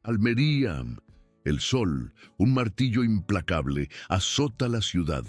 Almería. El sol, un martillo implacable, azota la ciudad.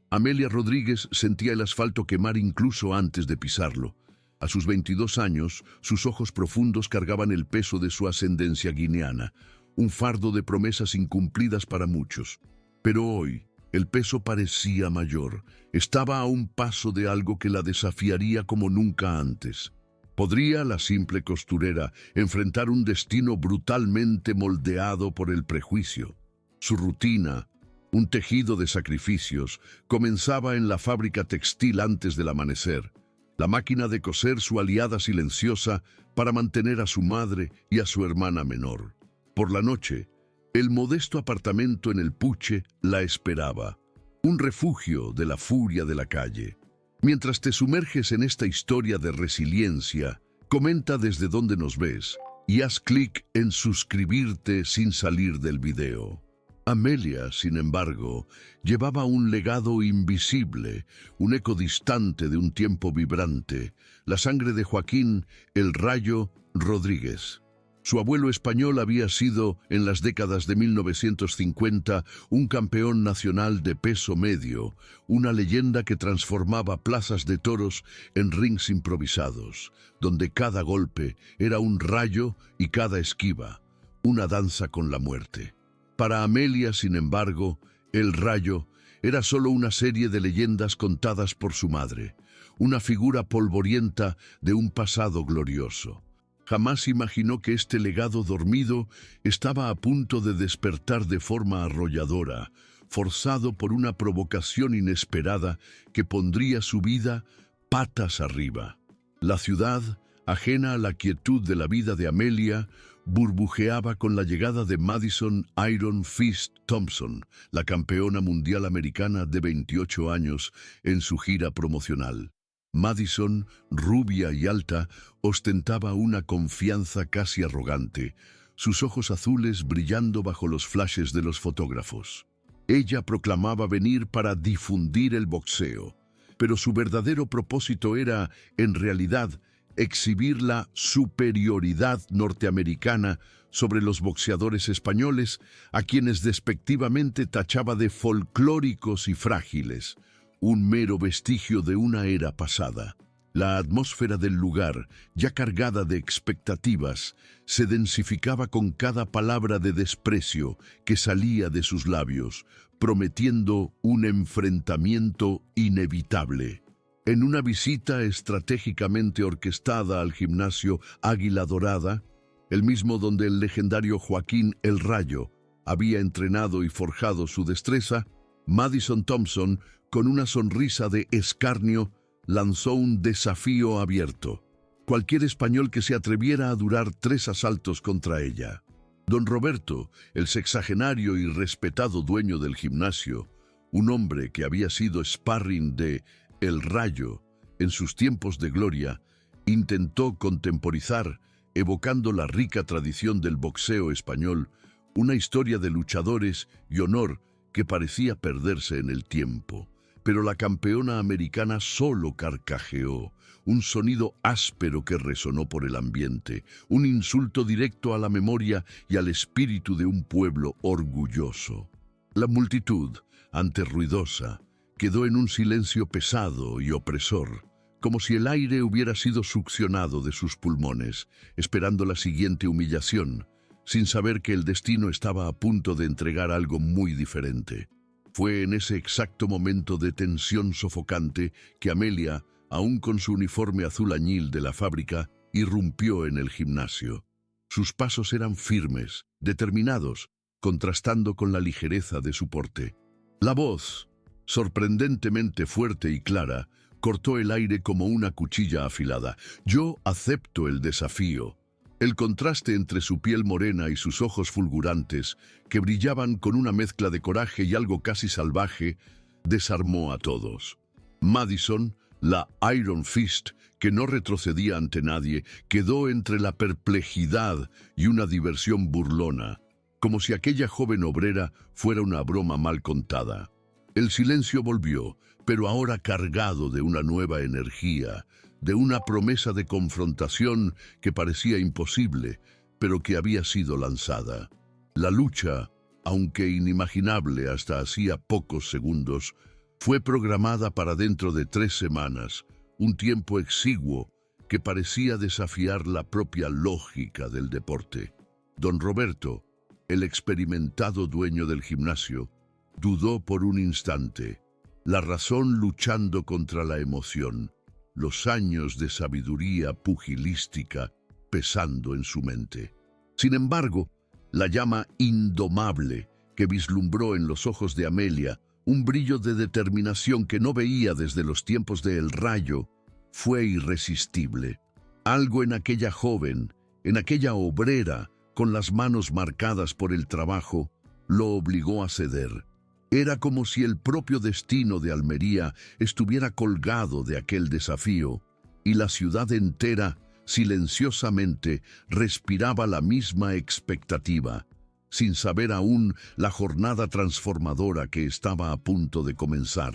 Amelia Rodríguez sentía el asfalto quemar incluso antes de pisarlo. A sus 22 años, sus ojos profundos cargaban el peso de su ascendencia guineana, un fardo de promesas incumplidas para muchos. Pero hoy, el peso parecía mayor. Estaba a un paso de algo que la desafiaría como nunca antes. ¿Podría la simple costurera enfrentar un destino brutalmente moldeado por el prejuicio? Su rutina, un tejido de sacrificios, comenzaba en la fábrica textil antes del amanecer. La máquina de coser, su aliada silenciosa para mantener a su madre y a su hermana menor. Por la noche, el modesto apartamento en el Puche la esperaba, un refugio de la furia de la calle. Mientras te sumerges en esta historia de resiliencia, comenta desde dónde nos ves y haz clic en suscribirte sin salir del video. Amelia, sin embargo, llevaba un legado invisible, un eco distante de un tiempo vibrante, la sangre de Joaquín "El Rayo" Rodríguez. Su abuelo español había sido, en las décadas de 1950, un campeón nacional de peso medio, una leyenda que transformaba plazas de toros en rings improvisados, donde cada golpe era un rayo y cada esquiva, una danza con la muerte. Para Amelia, sin embargo, el Rayo era solo una serie de leyendas contadas por su madre, una figura polvorienta de un pasado glorioso. Jamás imaginó que este legado dormido estaba a punto de despertar de forma arrolladora, forzado por una provocación inesperada que pondría su vida patas arriba. La ciudad, ajena a la quietud de la vida de Amelia, burbujeaba con la llegada de Madison Iron Fist Thompson, la campeona mundial americana de 28 años, en su gira promocional. Madison, rubia y alta, ostentaba una confianza casi arrogante, sus ojos azules brillando bajo los flashes de los fotógrafos. Ella proclamaba venir para difundir el boxeo, pero su verdadero propósito era, en realidad, exhibir la superioridad norteamericana sobre los boxeadores españoles, a quienes despectivamente tachaba de folclóricos y frágiles, un mero vestigio de una era pasada. La atmósfera del lugar, ya cargada de expectativas, se densificaba con cada palabra de desprecio que salía de sus labios, prometiendo un enfrentamiento inevitable. En una visita estratégicamente orquestada al gimnasio Águila Dorada, el mismo donde el legendario Joaquín "El Rayo" había entrenado y forjado su destreza, Madison Thompson, con una sonrisa de escarnio, lanzó un desafío abierto. Cualquier español que se atreviera a durar 3 asaltos contra ella. Don Roberto, el sexagenario y respetado dueño del gimnasio, un hombre que había sido sparring de El Rayo en sus tiempos de gloria, intentó contemporizar, evocando la rica tradición del boxeo español, una historia de luchadores y honor que parecía perderse en el tiempo. Pero la campeona americana solo carcajeó, un sonido áspero que resonó por el ambiente, un insulto directo a la memoria y al espíritu de un pueblo orgulloso. La multitud, antes ruidosa, quedó en un silencio pesado y opresor, como si el aire hubiera sido succionado de sus pulmones, esperando la siguiente humillación, sin saber que el destino estaba a punto de entregar algo muy diferente. Fue en ese exacto momento de tensión sofocante que Amelia, aún con su uniforme azul añil de la fábrica, irrumpió en el gimnasio. Sus pasos eran firmes, determinados, contrastando con la ligereza de su porte. La voz, sorprendentemente fuerte y clara, cortó el aire como una cuchilla afilada. «Yo acepto el desafío». El contraste entre su piel morena y sus ojos fulgurantes, que brillaban con una mezcla de coraje y algo casi salvaje, desarmó a todos. Madison, la Iron Fist, que no retrocedía ante nadie, quedó entre la perplejidad y una diversión burlona, como si aquella joven obrera fuera una broma mal contada. El silencio volvió, pero ahora cargado de una nueva energía, de una promesa de confrontación que parecía imposible, pero que había sido lanzada. La lucha, aunque inimaginable hasta hacía pocos segundos, fue programada para dentro de 3 semanas, un tiempo exiguo que parecía desafiar la propia lógica del deporte. Don Roberto, el experimentado dueño del gimnasio, dudó por un instante, la razón luchando contra la emoción, los años de sabiduría pugilística pesando en su mente. Sin embargo, la llama indomable que vislumbró en los ojos de Amelia, un brillo de determinación que no veía desde los tiempos de El Rayo, fue irresistible. Algo en aquella joven, en aquella obrera, con las manos marcadas por el trabajo, lo obligó a ceder. Era como si el propio destino de Almería estuviera colgado de aquel desafío, y la ciudad entera, silenciosamente, respiraba la misma expectativa, sin saber aún la jornada transformadora que estaba a punto de comenzar.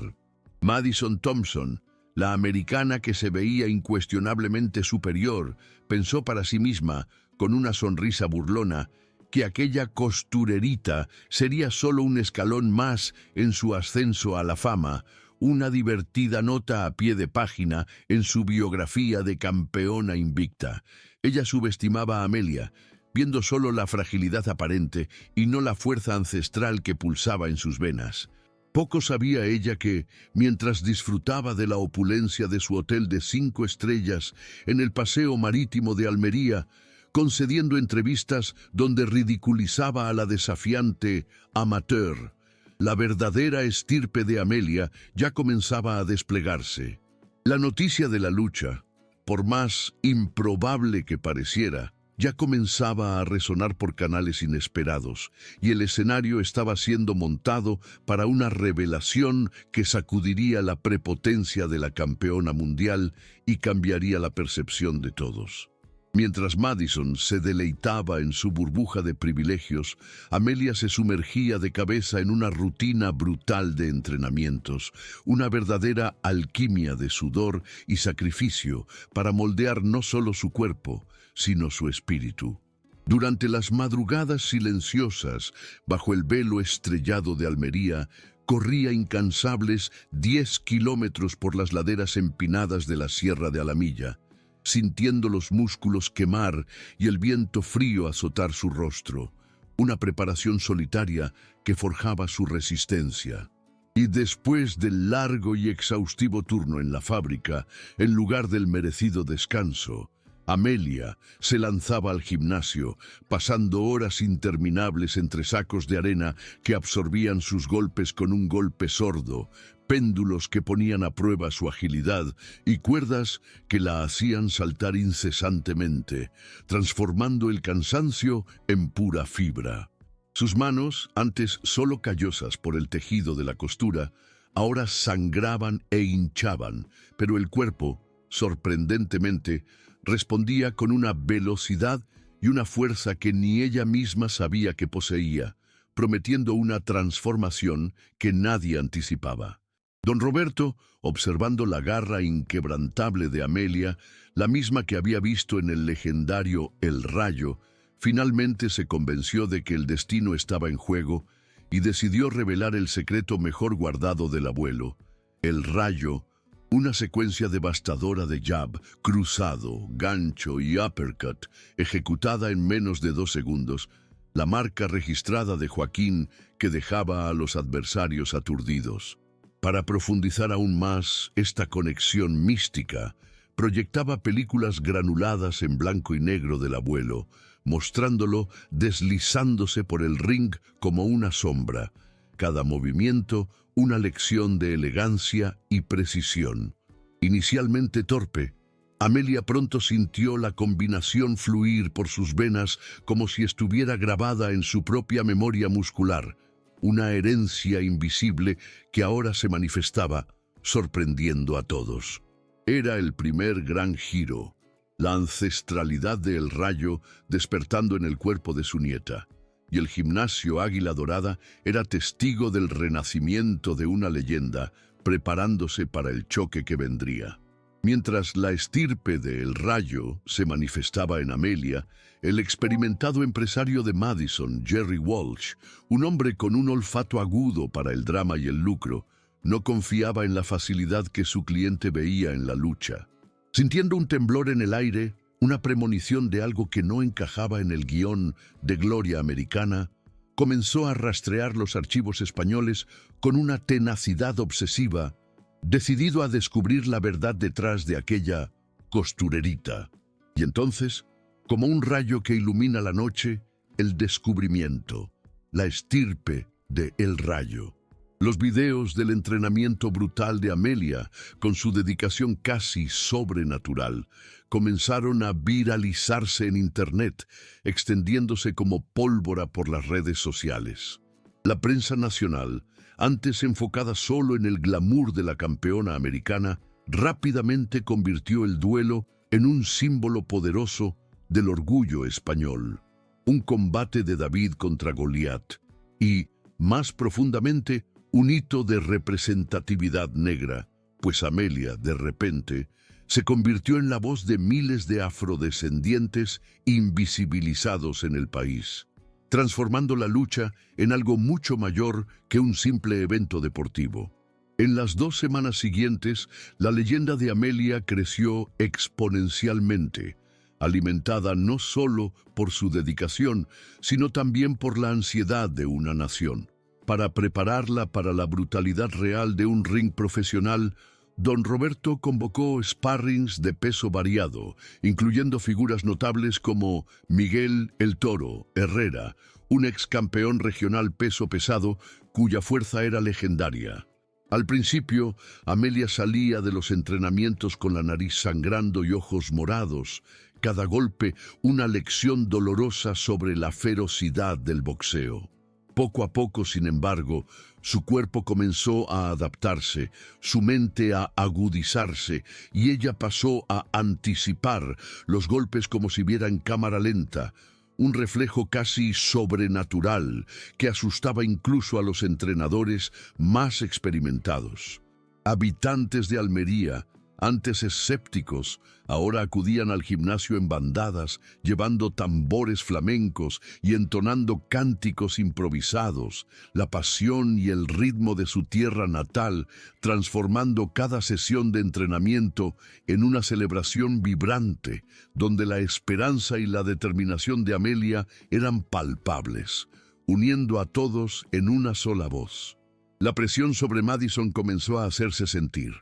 Madison Thompson, la americana que se veía incuestionablemente superior, pensó para sí misma, con una sonrisa burlona, que aquella costurerita sería solo un escalón más en su ascenso a la fama, una divertida nota a pie de página en su biografía de campeona invicta. Ella subestimaba a Amelia, viendo solo la fragilidad aparente y no la fuerza ancestral que pulsaba en sus venas. Poco sabía ella que, mientras disfrutaba de la opulencia de su hotel de 5 estrellas en el paseo marítimo de Almería, concediendo entrevistas donde ridiculizaba a la desafiante amateur, la verdadera estirpe de Amelia ya comenzaba a desplegarse. La noticia de la lucha, por más improbable que pareciera, ya comenzaba a resonar por canales inesperados, y el escenario estaba siendo montado para una revelación que sacudiría la prepotencia de la campeona mundial y cambiaría la percepción de todos. Mientras Madison se deleitaba en su burbuja de privilegios, Amelia se sumergía de cabeza en una rutina brutal de entrenamientos, una verdadera alquimia de sudor y sacrificio para moldear no solo su cuerpo, sino su espíritu. Durante las madrugadas silenciosas, bajo el velo estrellado de Almería, corría incansables 10 kilómetros por las laderas empinadas de la Sierra de Alamilla, sintiendo los músculos quemar y el viento frío azotar su rostro, una preparación solitaria que forjaba su resistencia. Y después del largo y exhaustivo turno en la fábrica, en lugar del merecido descanso, Amelia se lanzaba al gimnasio, pasando horas interminables entre sacos de arena que absorbían sus golpes con un golpe sordo, péndulos que ponían a prueba su agilidad y cuerdas que la hacían saltar incesantemente, transformando el cansancio en pura fibra. Sus manos, antes solo callosas por el tejido de la costura, ahora sangraban e hinchaban, pero el cuerpo, sorprendentemente, respondía con una velocidad y una fuerza que ni ella misma sabía que poseía, prometiendo una transformación que nadie anticipaba. Don Roberto, observando la garra inquebrantable de Amelia, la misma que había visto en el legendario El Rayo, finalmente se convenció de que el destino estaba en juego y decidió revelar el secreto mejor guardado del abuelo. El Rayo, una secuencia devastadora de jab, cruzado, gancho y uppercut, ejecutada en menos de 2 segundos, la marca registrada de Joaquín que dejaba a los adversarios aturdidos. Para profundizar aún más esta conexión mística, proyectaba películas granuladas en blanco y negro del abuelo, mostrándolo deslizándose por el ring como una sombra, cada movimiento una lección de elegancia y precisión. Inicialmente torpe, Amelia pronto sintió la combinación fluir por sus venas como si estuviera grabada en su propia memoria muscular, una herencia invisible que ahora se manifestaba, sorprendiendo a todos. Era el primer gran giro, la ancestralidad del Rayo despertando en el cuerpo de su nieta, y el gimnasio Águila Dorada era testigo del renacimiento de una leyenda, preparándose para el choque que vendría. Mientras la estirpe de El Rayo se manifestaba en Amelia, el experimentado empresario de Madison, Jerry Walsh, un hombre con un olfato agudo para el drama y el lucro, no confiaba en la facilidad que su cliente veía en la lucha. Sintiendo un temblor en el aire, una premonición de algo que no encajaba en el guión de Gloria Americana, comenzó a rastrear los archivos españoles con una tenacidad obsesiva, decidido a descubrir la verdad detrás de aquella costurerita. Y entonces, como un rayo que ilumina la noche, el descubrimiento, la estirpe de El Rayo. Los videos del entrenamiento brutal de Amelia, con su dedicación casi sobrenatural, comenzaron a viralizarse en Internet, extendiéndose como pólvora por las redes sociales. La prensa nacional, antes enfocada solo en el glamour de la campeona americana, rápidamente convirtió el duelo en un símbolo poderoso del orgullo español. Un combate de David contra Goliat y, más profundamente, un hito de representatividad negra, pues Amelia, de repente, se convirtió en la voz de miles de afrodescendientes invisibilizados en el país, transformando la lucha en algo mucho mayor que un simple evento deportivo. En las 2 semanas siguientes, la leyenda de Amelia creció exponencialmente, alimentada no solo por su dedicación, sino también por la ansiedad de una nación. Para prepararla para la brutalidad real de un ring profesional, don Roberto convocó sparrings de peso variado, incluyendo figuras notables como Miguel El Toro Herrera, un ex campeón regional peso pesado cuya fuerza era legendaria. Al principio, Amelia salía de los entrenamientos con la nariz sangrando y ojos morados, cada golpe una lección dolorosa sobre la ferocidad del boxeo. Poco a poco, sin embargo, su cuerpo comenzó a adaptarse, su mente a agudizarse, y ella pasó a anticipar los golpes como si viera en cámara lenta, un reflejo casi sobrenatural que asustaba incluso a los entrenadores más experimentados. Habitantes de Almería, antes escépticos, ahora acudían al gimnasio en bandadas, llevando tambores flamencos y entonando cánticos improvisados, la pasión y el ritmo de su tierra natal, transformando cada sesión de entrenamiento en una celebración vibrante, donde la esperanza y la determinación de Amelia eran palpables, uniendo a todos en una sola voz. La presión sobre Madison comenzó a hacerse sentir.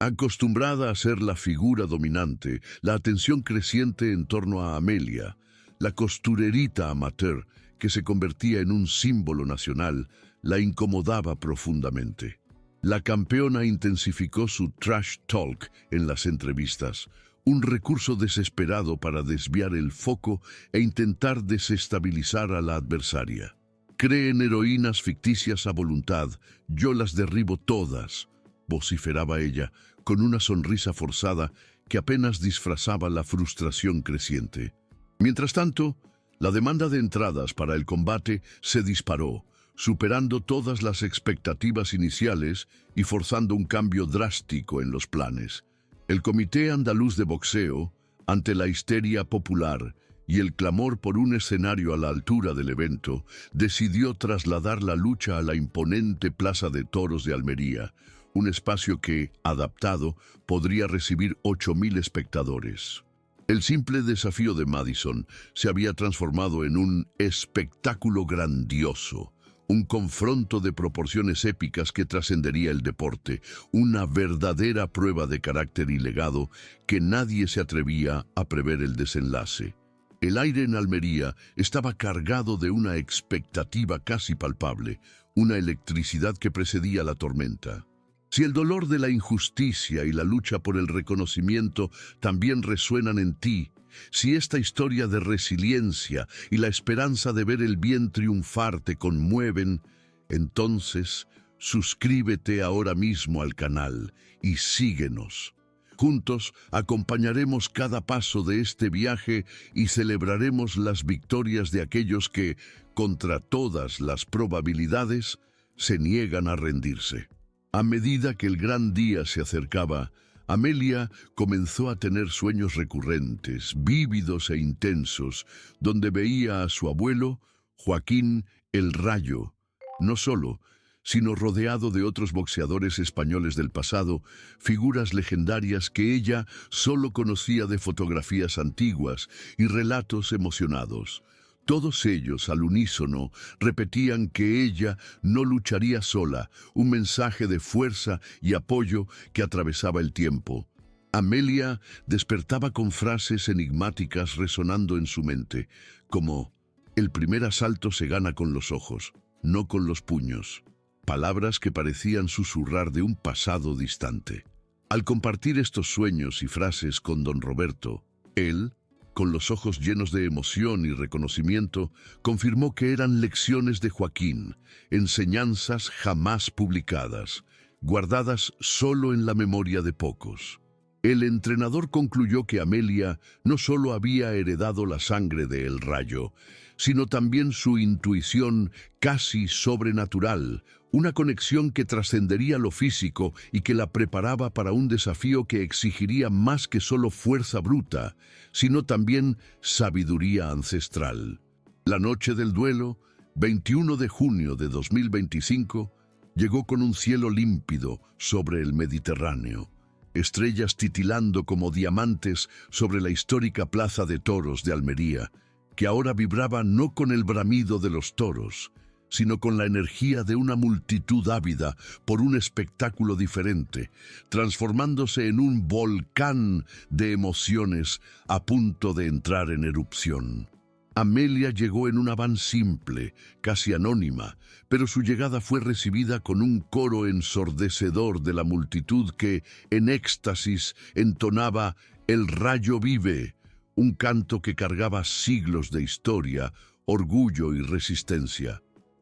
Acostumbrada a ser la figura dominante, la atención creciente en torno a Amelia, la costurerita amateur que se convertía en un símbolo nacional, la incomodaba profundamente. La campeona intensificó su trash talk en las entrevistas, un recurso desesperado para desviar el foco e intentar desestabilizar a la adversaria. Creen heroínas ficticias a voluntad, yo las derribo todas, vociferaba ella, con una sonrisa forzada que apenas disfrazaba la frustración creciente. Mientras tanto, la demanda de entradas para el combate se disparó, superando todas las expectativas iniciales y forzando un cambio drástico en los planes. El Comité Andaluz de Boxeo, ante la histeria popular y el clamor por un escenario a la altura del evento, decidió trasladar la lucha a la imponente Plaza de Toros de Almería, un espacio que, adaptado, podría recibir 8.000 espectadores. El simple desafío de Madison se había transformado en un espectáculo grandioso, un confronto de proporciones épicas que trascendería el deporte, una verdadera prueba de carácter y legado que nadie se atrevía a prever el desenlace. El aire en Almería estaba cargado de una expectativa casi palpable, una electricidad que precedía la tormenta. Si el dolor de la injusticia y la lucha por el reconocimiento también resuenan en ti, si esta historia de resiliencia y la esperanza de ver el bien triunfar te conmueven, entonces suscríbete ahora mismo al canal y síguenos. Juntos acompañaremos cada paso de este viaje y celebraremos las victorias de aquellos que, contra todas las probabilidades, se niegan a rendirse. A medida que el gran día se acercaba, Amelia comenzó a tener sueños recurrentes, vívidos e intensos, donde veía a su abuelo, Joaquín el Rayo, no solo, sino rodeado de otros boxeadores españoles del pasado, figuras legendarias que ella solo conocía de fotografías antiguas y relatos emocionados. Todos ellos, al unísono, repetían que ella no lucharía sola, un mensaje de fuerza y apoyo que atravesaba el tiempo. Amelia despertaba con frases enigmáticas resonando en su mente, como «El primer asalto se gana con los ojos, no con los puños». Palabras que parecían susurrar de un pasado distante. Al compartir estos sueños y frases con don Roberto, él, con los ojos llenos de emoción y reconocimiento, confirmó que eran lecciones de Joaquín, enseñanzas jamás publicadas, guardadas solo en la memoria de pocos. El entrenador concluyó que Amelia no solo había heredado la sangre de El Rayo, sino también su intuición casi sobrenatural, una conexión que trascendería lo físico y que la preparaba para un desafío que exigiría más que solo fuerza bruta, sino también sabiduría ancestral. La noche del duelo, 21 de junio de 2025, llegó con un cielo límpido sobre el Mediterráneo, estrellas titilando como diamantes sobre la histórica Plaza de Toros de Almería, que ahora vibraba no con el bramido de los toros, sino con la energía de una multitud ávida por un espectáculo diferente, transformándose en un volcán de emociones a punto de entrar en erupción. Amelia llegó en una van simple, casi anónima, pero su llegada fue recibida con un coro ensordecedor de la multitud que, en éxtasis, entonaba «El Rayo vive», un canto que cargaba siglos de historia, orgullo y resistencia.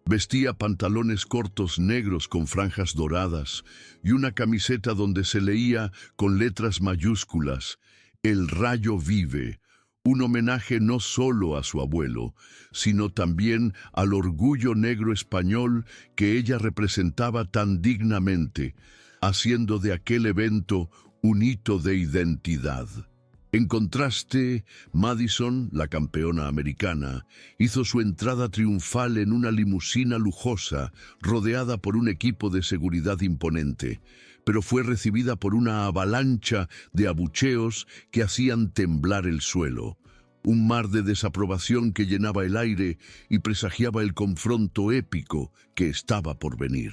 Vestía pantalones cortos negros con franjas doradas y una camiseta donde se leía con letras mayúsculas «El Rayo vive», un homenaje no solo a su abuelo, sino también al orgullo negro español que ella representaba tan dignamente, haciendo de aquel evento un hito de identidad. En contraste, Madison, la campeona americana, hizo su entrada triunfal en una limusina lujosa, rodeada por un equipo de seguridad imponente, pero fue recibida por una avalancha de abucheos que hacían temblar el suelo. Un mar de desaprobación que llenaba el aire y presagiaba el confronto épico que estaba por venir.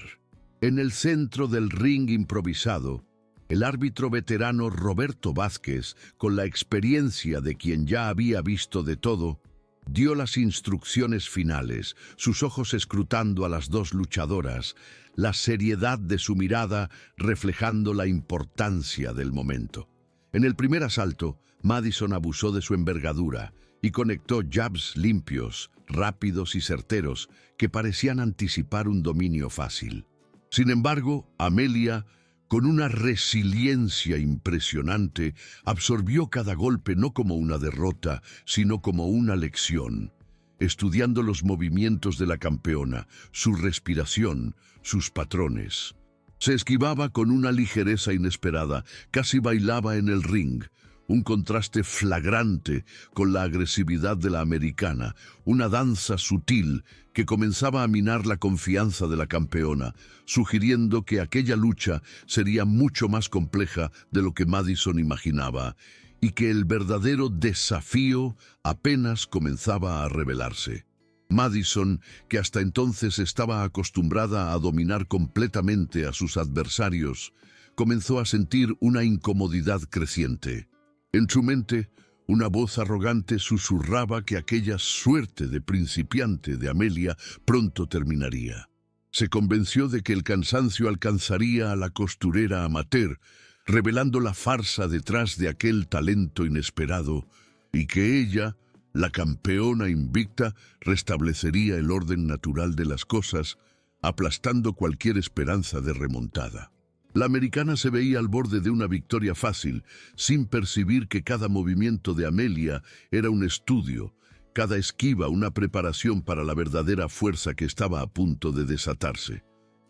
En el centro del ring improvisado, el árbitro veterano Roberto Vázquez, con la experiencia de quien ya había visto de todo, dio las instrucciones finales, sus ojos escrutando a las dos luchadoras, la seriedad de su mirada reflejando la importancia del momento. En el primer asalto, Madison abusó de su envergadura y conectó jabs limpios, rápidos y certeros que parecían anticipar un dominio fácil. Sin embargo, Amelia, con una resiliencia impresionante, absorbió cada golpe no como una derrota, sino como una lección, estudiando los movimientos de la campeona, su respiración, sus patrones. Se esquivaba con una ligereza inesperada, casi bailaba en el ring, un contraste flagrante con la agresividad de la americana, una danza sutil que comenzaba a minar la confianza de la campeona, sugiriendo que aquella lucha sería mucho más compleja de lo que Madison imaginaba y que el verdadero desafío apenas comenzaba a revelarse. Madison, que hasta entonces estaba acostumbrada a dominar completamente a sus adversarios, comenzó a sentir una incomodidad creciente. En su mente, una voz arrogante susurraba que aquella suerte de principiante de Amelia pronto terminaría. Se convenció de que el cansancio alcanzaría a la costurera amateur, revelando la farsa detrás de aquel talento inesperado, y que ella, la campeona invicta, restablecería el orden natural de las cosas, aplastando cualquier esperanza de remontada. La americana se veía al borde de una victoria fácil, sin percibir que cada movimiento de Amelia era un estudio, cada esquiva una preparación para la verdadera fuerza que estaba a punto de desatarse.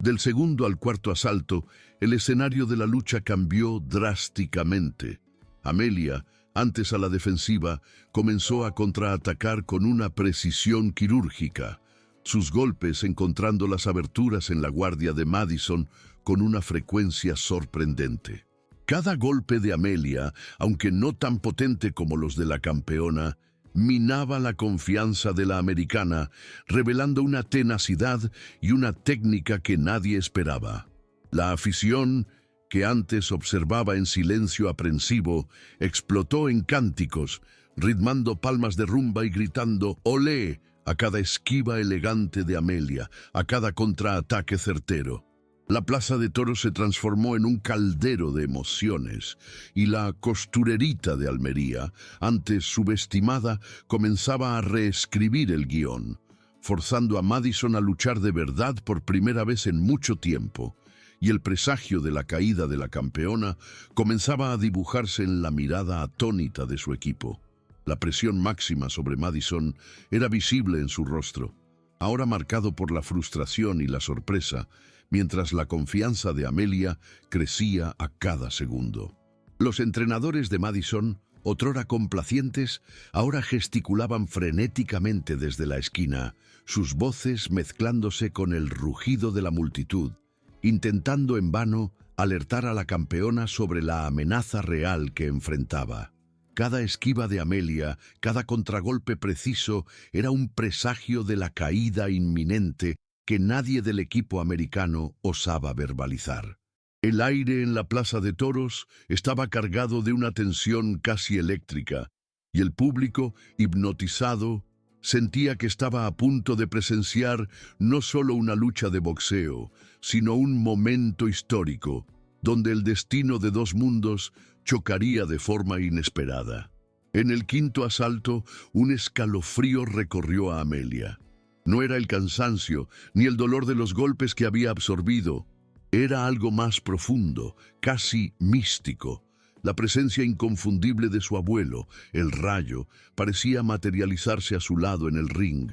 Del segundo al cuarto asalto, el escenario de la lucha cambió drásticamente. Amelia, antes a la defensiva, comenzó a contraatacar con una precisión quirúrgica, sus golpes encontrando las aberturas en la guardia de Madison con una frecuencia sorprendente. Cada golpe de Amelia, aunque no tan potente como los de la campeona, minaba la confianza de la americana, revelando una tenacidad y una técnica que nadie esperaba. La afición, que antes observaba en silencio aprensivo, explotó en cánticos, ritmando palmas de rumba y gritando «Olé» a cada esquiva elegante de Amelia, a cada contraataque certero. La plaza de toros se transformó en un caldero de emociones y la costurerita de Almería, antes subestimada, comenzaba a reescribir el guión, forzando a Madison a luchar de verdad por primera vez en mucho tiempo, y el presagio de la caída de la campeona comenzaba a dibujarse en la mirada atónita de su equipo. La presión máxima sobre Madison era visible en su rostro, ahora marcado por la frustración y la sorpresa, mientras la confianza de Amelia crecía a cada segundo. Los entrenadores de Madison, otrora complacientes, ahora gesticulaban frenéticamente desde la esquina, sus voces mezclándose con el rugido de la multitud, intentando en vano alertar a la campeona sobre la amenaza real que enfrentaba. Cada esquiva de Amelia, cada contragolpe preciso, era un presagio de la caída inminente que nadie del equipo americano osaba verbalizar. El aire en la plaza de toros estaba cargado de una tensión casi eléctrica, y el público, hipnotizado, sentía que estaba a punto de presenciar no solo una lucha de boxeo, sino un momento histórico, donde el destino de dos mundos chocaría de forma inesperada. En el quinto asalto, un escalofrío recorrió a Amelia. No era el cansancio, ni el dolor de los golpes que había absorbido. Era algo más profundo, casi místico. La presencia inconfundible de su abuelo, el Rayo, parecía materializarse a su lado en el ring,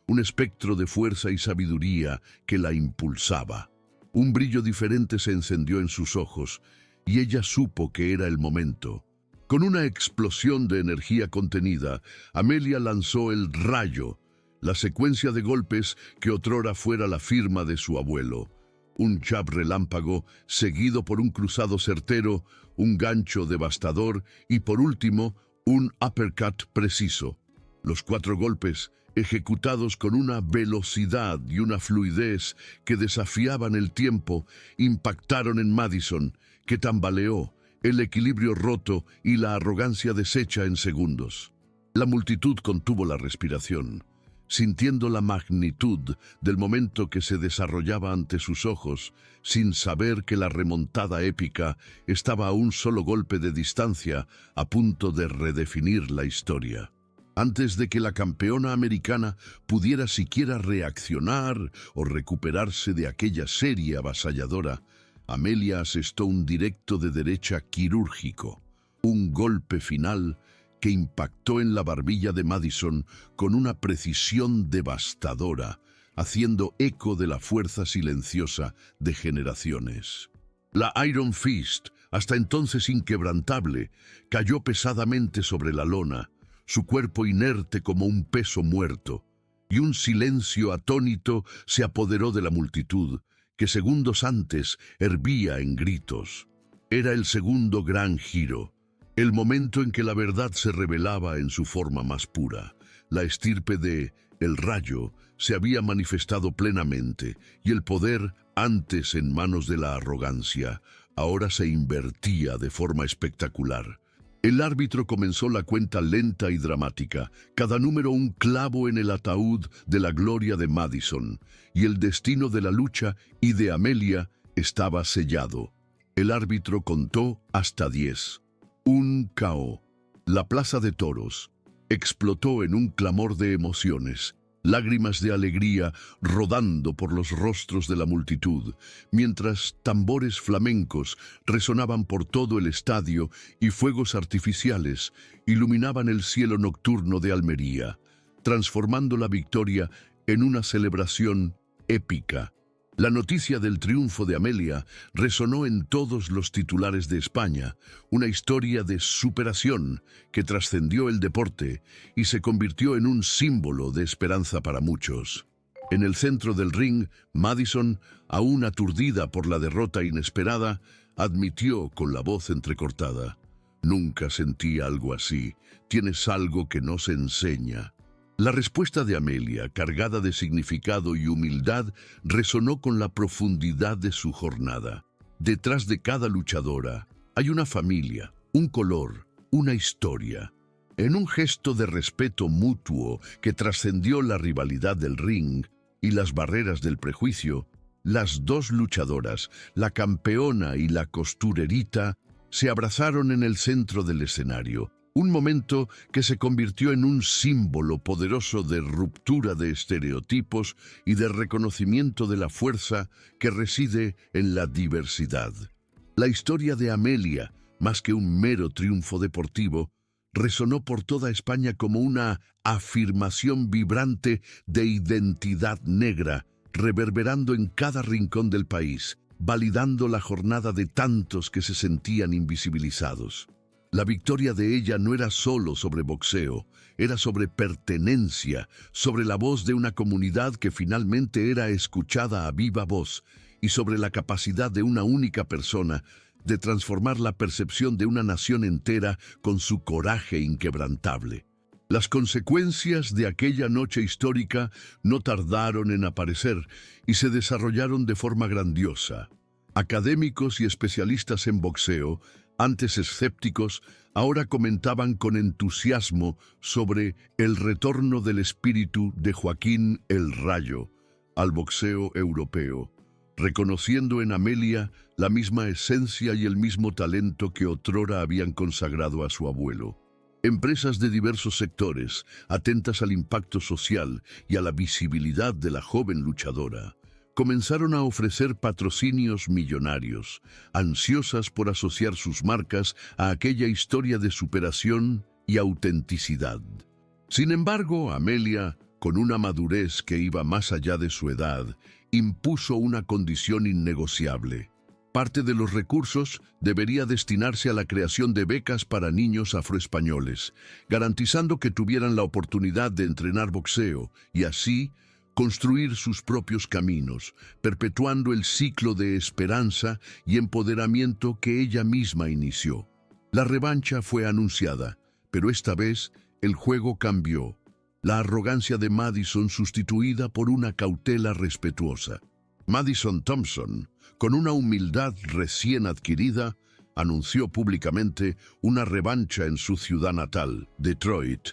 un espectro de fuerza y sabiduría que la impulsaba. Un brillo diferente se encendió en sus ojos, y ella supo que era el momento. Con una explosión de energía contenida, Amelia lanzó el Rayo, la secuencia de golpes que otrora fuera la firma de su abuelo. Un jab relámpago, seguido por un cruzado certero, un gancho devastador y, por último, un uppercut preciso. Los 4 golpes, ejecutados con una velocidad y una fluidez que desafiaban el tiempo, impactaron en Madison, que tambaleó, el equilibrio roto y la arrogancia deshecha en segundos. La multitud contuvo la respiración, sintiendo la magnitud del momento que se desarrollaba ante sus ojos, sin saber que la remontada épica estaba a un solo golpe de distancia, a punto de redefinir la historia. Antes de que la campeona americana pudiera siquiera reaccionar o recuperarse de aquella serie avasalladora, Amelia asestó un directo de derecha quirúrgico, un golpe final que impactó en la barbilla de Madison con una precisión devastadora, haciendo eco de la fuerza silenciosa de generaciones. La Iron Fist, hasta entonces inquebrantable, cayó pesadamente sobre la lona, su cuerpo inerte como un peso muerto, y un silencio atónito se apoderó de la multitud, que segundos antes hervía en gritos. Era el segundo gran giro, el momento en que la verdad se revelaba en su forma más pura. La estirpe de El Rayo se había manifestado plenamente, y el poder, antes en manos de la arrogancia, ahora se invertía de forma espectacular. El árbitro comenzó la cuenta lenta y dramática, cada número un clavo en el ataúd de la gloria de Madison, y el destino de la lucha y de Amelia estaba sellado. El árbitro contó hasta 10. Un KO. La plaza de toros explotó en un clamor de emociones, lágrimas de alegría rodando por los rostros de la multitud, mientras tambores flamencos resonaban por todo el estadio y fuegos artificiales iluminaban el cielo nocturno de Almería, transformando la victoria en una celebración épica. La noticia del triunfo de Amelia resonó en todos los titulares de España, una historia de superación que trascendió el deporte y se convirtió en un símbolo de esperanza para muchos. En el centro del ring, Madison, aún aturdida por la derrota inesperada, admitió con la voz entrecortada: «Nunca sentí algo así. Tienes algo que no se enseña». La respuesta de Amelia, cargada de significado y humildad, resonó con la profundidad de su jornada. Detrás de cada luchadora hay una familia, un color, una historia. En un gesto de respeto mutuo que trascendió la rivalidad del ring y las barreras del prejuicio, las dos luchadoras, la campeona y la costurerita, se abrazaron en el centro del escenario. Un momento que se convirtió en un símbolo poderoso de ruptura de estereotipos y de reconocimiento de la fuerza que reside en la diversidad. La historia de Amelia, más que un mero triunfo deportivo, resonó por toda España como una afirmación vibrante de identidad negra, reverberando en cada rincón del país, validando la jornada de tantos que se sentían invisibilizados. La victoria de ella no era solo sobre boxeo, era sobre pertenencia, sobre la voz de una comunidad que finalmente era escuchada a viva voz y sobre la capacidad de una única persona de transformar la percepción de una nación entera con su coraje inquebrantable. Las consecuencias de aquella noche histórica no tardaron en aparecer y se desarrollaron de forma grandiosa. Académicos y especialistas en boxeo, antes escépticos, ahora comentaban con entusiasmo sobre el retorno del espíritu de Joaquín El Rayo al boxeo europeo, reconociendo en Amelia la misma esencia y el mismo talento que otrora habían consagrado a su abuelo. Empresas de diversos sectores, atentas al impacto social y a la visibilidad de la joven luchadora, comenzaron a ofrecer patrocinios millonarios, ansiosas por asociar sus marcas a aquella historia de superación y autenticidad. Sin embargo, Amelia, con una madurez que iba más allá de su edad, impuso una condición innegociable. Parte de los recursos debería destinarse a la creación de becas para niños afroespañoles, garantizando que tuvieran la oportunidad de entrenar boxeo y así construir sus propios caminos, perpetuando el ciclo de esperanza y empoderamiento que ella misma inició. La revancha fue anunciada, pero esta vez el juego cambió. La arrogancia de Madison sustituida por una cautela respetuosa. Madison Thompson, con una humildad recién adquirida, anunció públicamente una revancha en su ciudad natal, Detroit,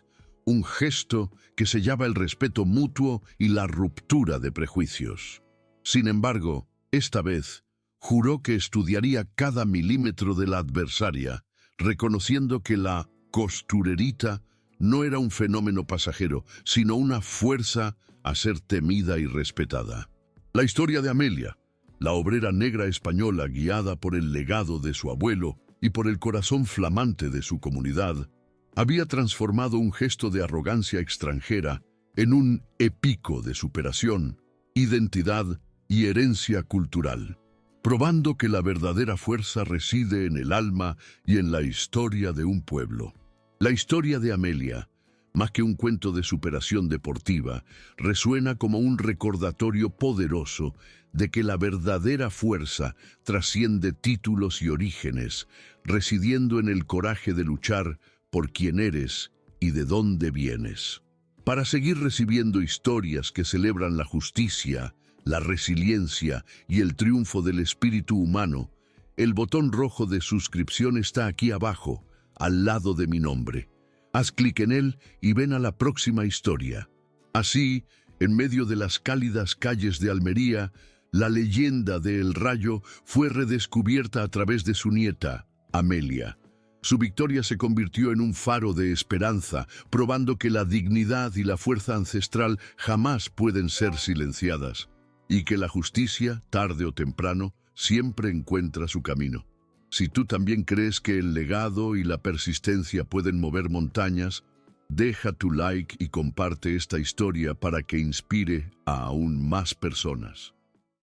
un gesto que sellaba el respeto mutuo y la ruptura de prejuicios. Sin embargo, esta vez, juró que estudiaría cada milímetro de la adversaria, reconociendo que la costurerita no era un fenómeno pasajero, sino una fuerza a ser temida y respetada. La historia de Amelia, la obrera negra española guiada por el legado de su abuelo y por el corazón flamante de su comunidad, había transformado un gesto de arrogancia extranjera en un épico de superación, identidad y herencia cultural, probando que la verdadera fuerza reside en el alma y en la historia de un pueblo. La historia de Amelia, más que un cuento de superación deportiva, resuena como un recordatorio poderoso de que la verdadera fuerza trasciende títulos y orígenes, residiendo en el coraje de luchar por quién eres y de dónde vienes. Para seguir recibiendo historias que celebran la justicia, la resiliencia y el triunfo del espíritu humano, el botón rojo de suscripción está aquí abajo, al lado de mi nombre. Haz clic en él y ven a la próxima historia. Así, en medio de las cálidas calles de Almería, la leyenda de El Rayo fue redescubierta a través de su nieta, Amelia. Su victoria se convirtió en un faro de esperanza, probando que la dignidad y la fuerza ancestral jamás pueden ser silenciadas, y que la justicia, tarde o temprano, siempre encuentra su camino. Si tú también crees que el legado y la persistencia pueden mover montañas, deja tu like y comparte esta historia para que inspire a aún más personas.